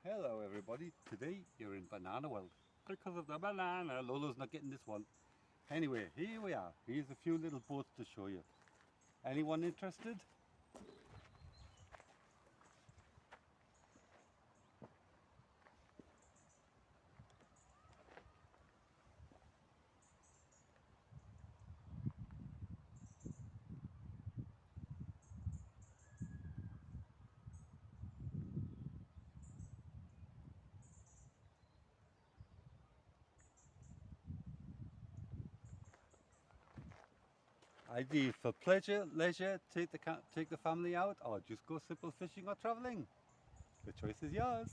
Hello everybody, today you're in Banana World. Because of the banana, Lolo's not getting this one. Anyway, here we are. Here's a few little boats to show you. Anyone interested? Ideal for pleasure, leisure, take the family out, or just go simple fishing or travelling. The choice is yours.